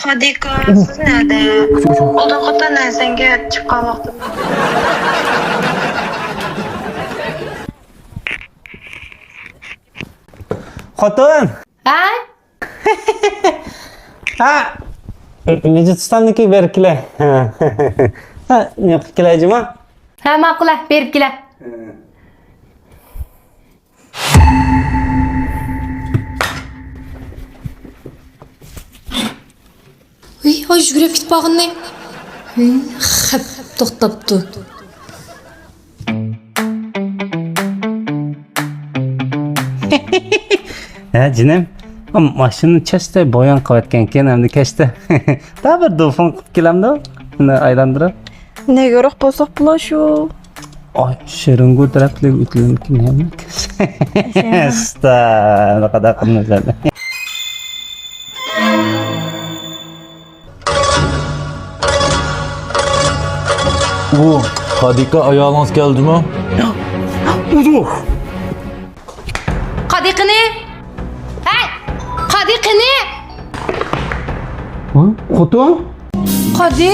Kadika, siz nerede? Odan kota nersenge çıkan vaktim. Xotin. Ha? Ha. Vijitistonniki berib kelay. Ha, yo'q kelayjima. Ha, ma'qul, berib kela. Uy, ay yugurib ketib qolg'inni. Xap, to'xtabdi. Ha, jinim. Mashina chasta boyon qilayotgan keyin hamda kechda. Da bir do'fon qilib kelamda. Uni aylantirib. Ne gerek bozuk bula şu. Ay, shirin g'o'draqlik o'tlanib kelgan. Sta, ne kadar qilmaydi. O, Kadika ayağınız geldi mi? Qadiqini? Hey! Qadiqini? Ha, xotin? Qadi?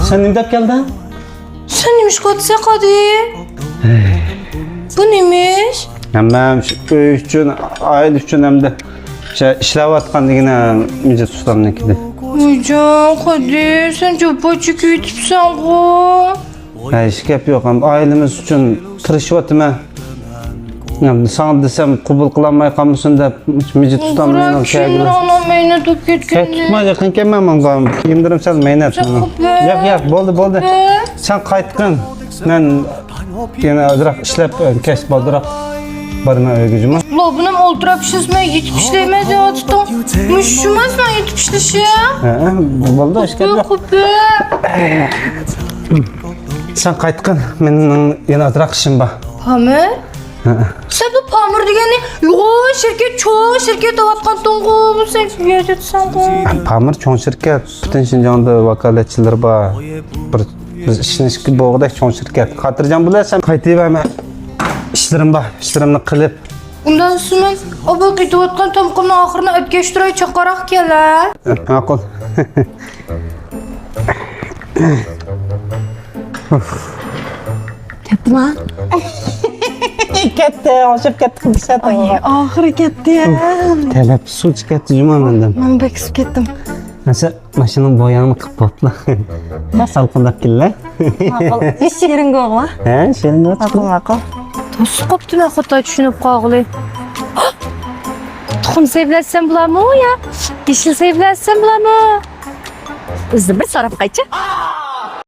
Sen nima deb kelding? Sen neymiş qotsa Qadi? Bu neymiş? Hammam shu uy uchun, oila uchun hamda ishlayotganligini mijit ustamnikida. Uycan Qadi, sen jo'pa chekib yetibsan ku. Ha, hech gap yo'q. Ham oilamiz uchun tirishyapman. Sana desem qabul qilolmay qolmasin deb mijit ustamlikni Şimdi anam meni dop ketgan. Tutma yaqin kelmayman. Kiyimdirim sen mehnat. Yo'q, bo'ldi. Sen qaytqin. Men yana ozroq ishlab kech bo'ldiroq borma uyga juma. La bunam oltirab ishlasmay yetib ishlayman deyapti. Mushmas men yetib ishlashi. Ha, bo'ldi, ish gap yo'q. Sen qaytqin. Mening yana ozroq ishim bor. Pamir? Sen bu Pamir degani yo'q, şirket avatgan to'ng'u, bu sen yetsan ku. Pamir cho'ng shirkat, butun Shinjonda vakolatchilar bor. Biz ishlashga bo'g'dak cho'ng shirkat. Xotirjam bo'lasan, qaytaverma. İşlerim bor, ishlarimni qilib. Undan so'ng oba ketayotgan tomqimni oxirini o'tkaztiray chaqaroq kelar. Ma'qul. Ketma. Katta, oshib ketdi qilsa. Ay ahırı gitti ya. Talab suv ketdi juma mendan. Ben bekisip gittim. Nasıl mashinani boyanini qilib bo'pti. Nasal qilib kellar? Maqul. Hiç yerin qo'g'la. Ha, seni Maqul. To'sib qopti men xato tushunib qolg'ili. Tuxum sevlatsam bularmi ya? Yeşil sevlatsam bularmi? O'zim bir so'rab qaychi.